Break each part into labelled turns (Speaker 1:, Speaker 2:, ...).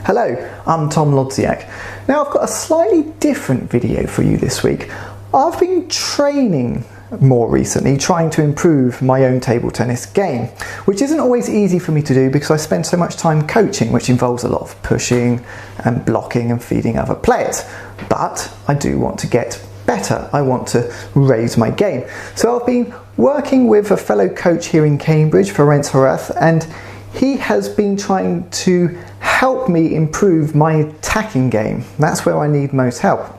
Speaker 1: Hello, I'm Tom Lodziak. Now I've got a slightly different video for you this week. I've been training more recently, trying to improve my own table tennis game, which isn't always easy for me to do because I spend so much time coaching, which involves a lot of pushing and blocking and feeding other players. But I do want to get better. I want to raise my game. So I've been working with a fellow coach here in Cambridge, Ferenc Horath, and he has been trying to help me improve my attacking game. That's where I need most help.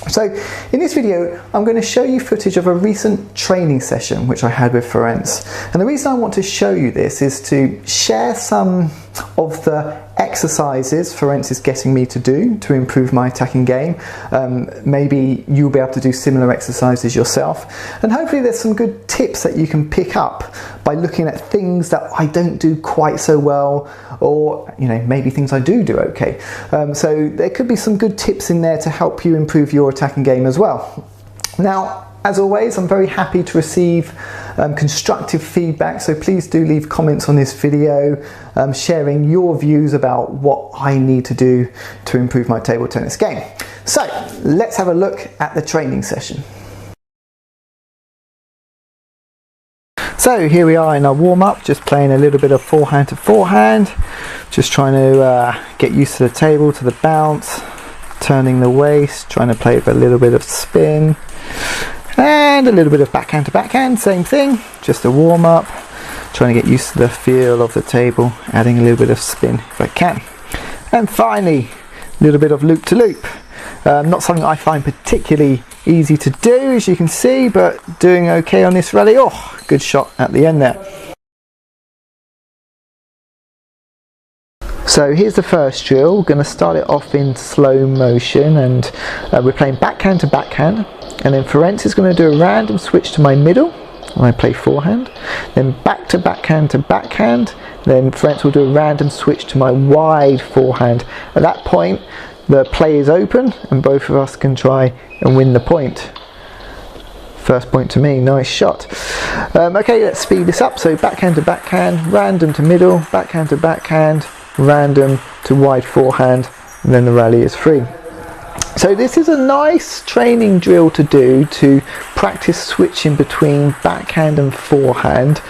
Speaker 1: So in this video, I'm going to show you footage of a recent training session which I had with Ferenc. And the reason I want to show you this is to share some of the exercises Ferenc is getting me to do to improve my attacking game. Maybe you'll be able to do similar exercises yourself. And hopefully there's some good tips that you can pick up by looking at things that I don't do quite so well, or maybe things I do okay. So there could be some good tips in there to help you improve your attacking game as well. Now, as always, I'm very happy to receive constructive feedback, so please do leave comments on this video, sharing your views about what I need to do to improve my table tennis game. So let's have a look at the training session. So here we are in our warm-up, just playing a little bit of forehand to forehand, just trying to get used to the table, to the bounce, turning the waist, trying to play with a little bit of spin, and a little bit of backhand to backhand, same thing, just a warm-up, trying to get used to the feel of the table, adding a little bit of spin if I can. And finally, a little bit of loop to loop. Not something I find particularly easy to do, as you can see, but doing okay on this rally. Oh, good shot at the end there. So here's the first drill. We're going to start it off in slow motion, and we're playing backhand to backhand, and then Ferenc is going to do a random switch to my middle and I play forehand, then back to backhand, then Ferenc will do a random switch to my wide forehand. At that point the play is open and both of us can try and win the point. First point to me, nice shot. Okay, let's speed this up. So backhand to backhand, random to middle, backhand to backhand, random to wide forehand, and then the rally is free. So this is a nice training drill to do to practice switching between backhand and forehand,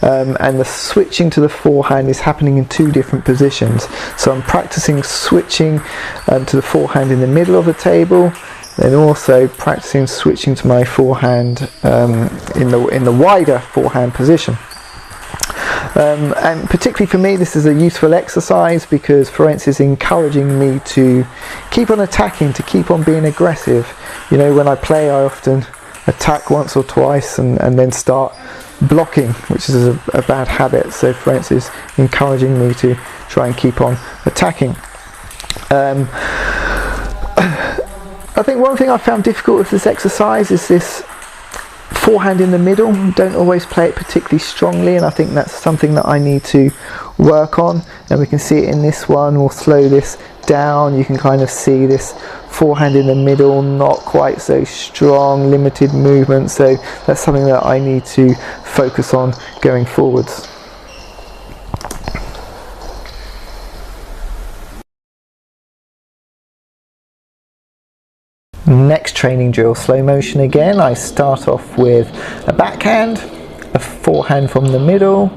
Speaker 1: and the switching to the forehand is happening in two different positions. So I'm practicing switching to the forehand in the middle of the table, then also practicing switching to my forehand in the wider forehand position. And particularly for me, this is a useful exercise because Ferenc is encouraging me to keep on attacking, to keep on being aggressive. When I play, I often attack once or twice and then start blocking, which is a bad habit. So Ferenc is encouraging me to try and keep on attacking. I think one thing I found difficult with this exercise is this forehand in the middle. Don't always play it particularly strongly, and I think that's something that I need to work on. And we can see it in this one. We'll slow this down. You can kind of see this forehand in the middle, not quite so strong, limited movement. So that's something that I need to focus on going forwards. Next training drill, slow motion again. I start off with a backhand, a forehand from the middle,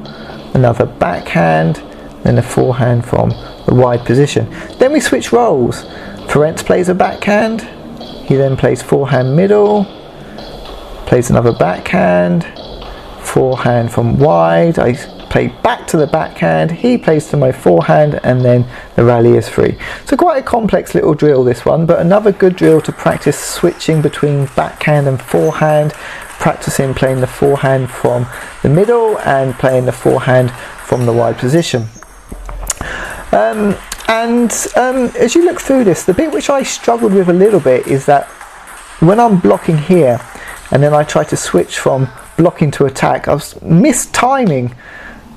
Speaker 1: another backhand, then a forehand from the wide position. Then we switch roles. Ferenc plays a backhand, he then plays forehand middle, plays another backhand, forehand from wide, I play back to the backhand, he plays to my forehand, and then the rally is free. So quite a complex little drill, this one, but another good drill to practice switching between backhand and forehand, practicing playing the forehand from the middle and playing the forehand from the wide position. As you look through this, the bit which I struggled with a little bit is that when I'm blocking here and then I try to switch from blocking to attack, I was mistiming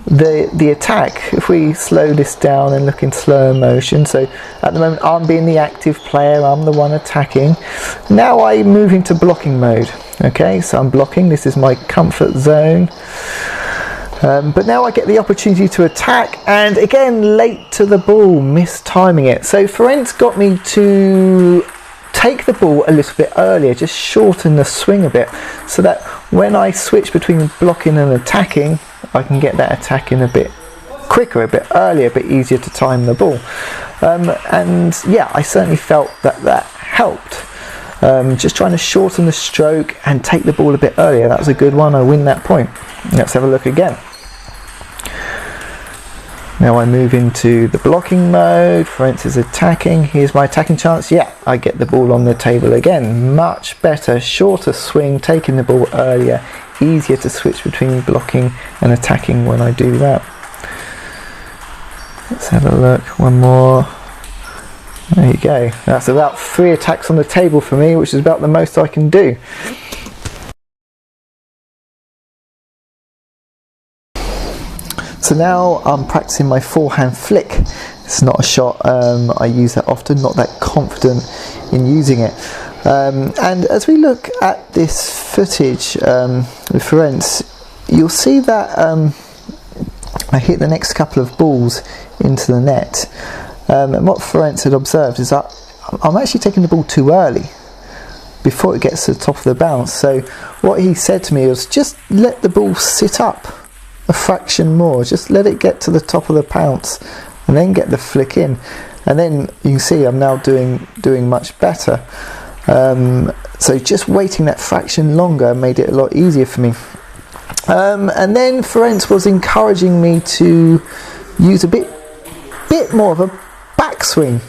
Speaker 1: the attack. If we slow this down and look in slower motion, so at the moment I'm being the active player, I'm the one attacking. Now I move into blocking mode. Okay, so I'm blocking, this is my comfort zone. But now I get the opportunity to attack, and again, late to the ball, mistiming it. So Ferenc got me to take the ball a little bit earlier, just shorten the swing a bit, so that when I switch between blocking and attacking, I can get that attack in a bit quicker, a bit earlier, a bit easier to time the ball. And yeah, I certainly felt that that helped. Just trying to shorten the stroke and take the ball a bit earlier. That was a good one. I win that point. Let's have a look again. Now I move into the blocking mode. Ferenc is attacking. Here's my attacking chance. Yeah, I get the ball on the table again. Much better, shorter swing, taking the ball earlier. Easier to switch between blocking and attacking when I do that. Let's have a look. One more. There you go. That's about 3 attacks on the table for me, which is about the most I can do. So now I'm practicing my forehand flick. It's not a shot I use that often, not that confident in using it. And as we look at this footage with Ferenc, you'll see that I hit the next couple of balls into the net. And what Ferenc had observed is that I'm actually taking the ball too early before it gets to the top of the bounce. So what he said to me was, just let the ball sit up a fraction more, just let it get to the top of the bounce and then get the flick in. And then you can see I'm now doing much better. So just waiting that fraction longer made it a lot easier for me. And then Ferenc was encouraging me to use a bit more of a backswing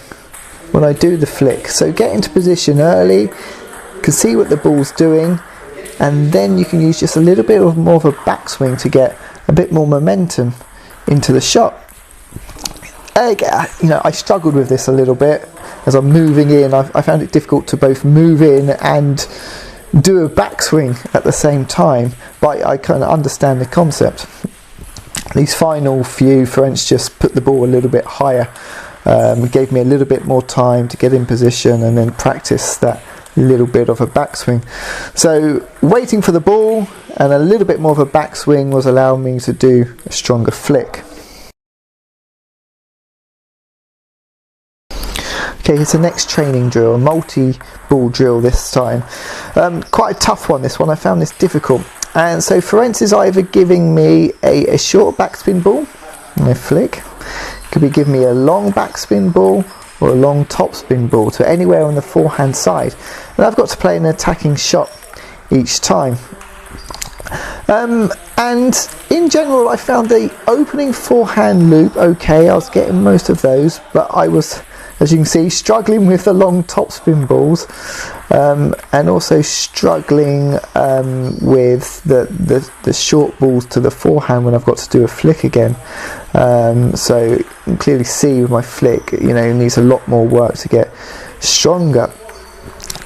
Speaker 1: when I do the flick. So get into position early, can see what the ball's doing, and then you can use just a little bit more of a backswing to get a bit more momentum into the shot. You know, I struggled with this a little bit as I'm moving in. I found it difficult to both move in and do a backswing at the same time, but I kind of understand the concept. These final few, Ferenc just put the ball a little bit higher, gave me a little bit more time to get in position and then practice that little bit of a backswing. So waiting for the ball and a little bit more of a backswing was allowing me to do a stronger flick. Okay, here's the next training drill, a multi-ball drill this time. Quite a tough one, this one. I found this difficult. And so Ferenc is either giving me a short backspin ball, a flick, could be giving me a long backspin ball or a long topspin ball, to anywhere on the forehand side. And I've got to play an attacking shot each time. And in general, I found the opening forehand loop okay. I was getting most of those, but I was, as you can see, struggling with the long topspin balls, and also struggling with the short balls to the forehand when I've got to do a flick again. So you can clearly see with my flick, you know, it needs a lot more work to get stronger.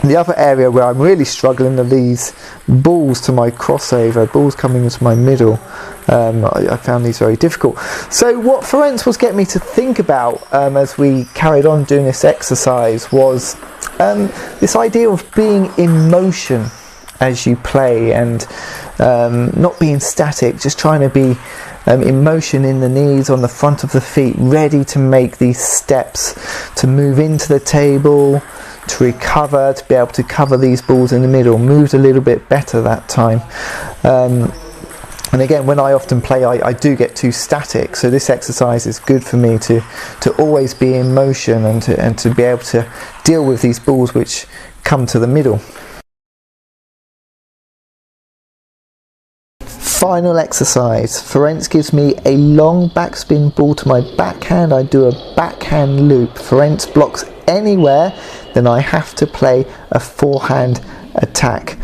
Speaker 1: The other area where I'm really struggling are these balls to my crossover, balls coming into my middle. I found these very difficult. So what Ferenc was getting me to think about as we carried on doing this exercise was this idea of being in motion as you play, and not being static, just trying to be in motion in the knees, on the front of the feet, ready to make these steps, to move into the table, to recover, to be able to cover these balls in the middle. Moved a little bit better that time. And again, when I often play, I do get too static, so this exercise is good for me to always be in motion and to be able to deal with these balls which come to the middle. Final exercise. Ferenc gives me a long backspin ball to my backhand. I do a backhand loop. Ferenc blocks anywhere, then I have to play a forehand attack.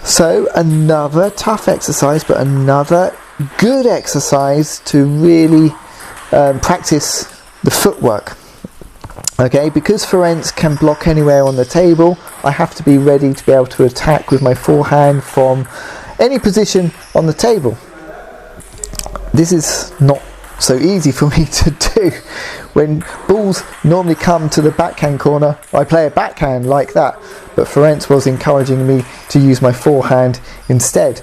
Speaker 1: So another tough exercise, but another good exercise to really practice the footwork. Okay, because Ferenc can block anywhere on the table, I have to be ready to be able to attack with my forehand from any position on the table. This is not so easy for me to do. When balls normally come to the backhand corner, I play a backhand like that, but Ferenc was encouraging me to use my forehand instead.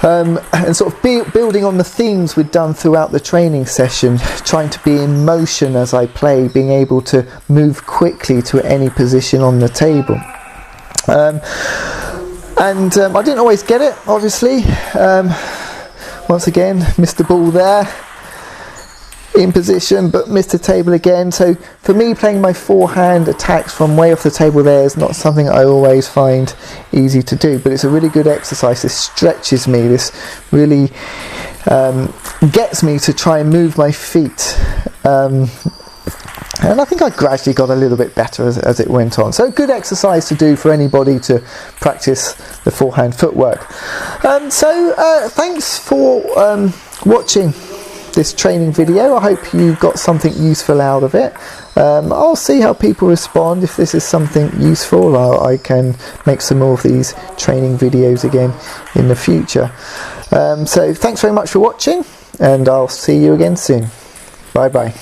Speaker 1: and sort of building on the themes we'd done throughout the training session, trying to be in motion as I play, being able to move quickly to any position on the table. I didn't always get it, obviously. Once again, missed the ball there in position, but missed the table again. So for me, playing my forehand attacks from way off the table there is not something I always find easy to do, but it's a really good exercise. This stretches me, this really gets me to try and move my feet. And I think I gradually got a little bit better as it went on. So good exercise to do for anybody to practice the forehand footwork. Thanks for watching this training video. I hope you got something useful out of it. I'll see how people respond. If this is something useful, I can make some more of these training videos again in the future. So thanks very much for watching, and I'll see you again soon. Bye bye.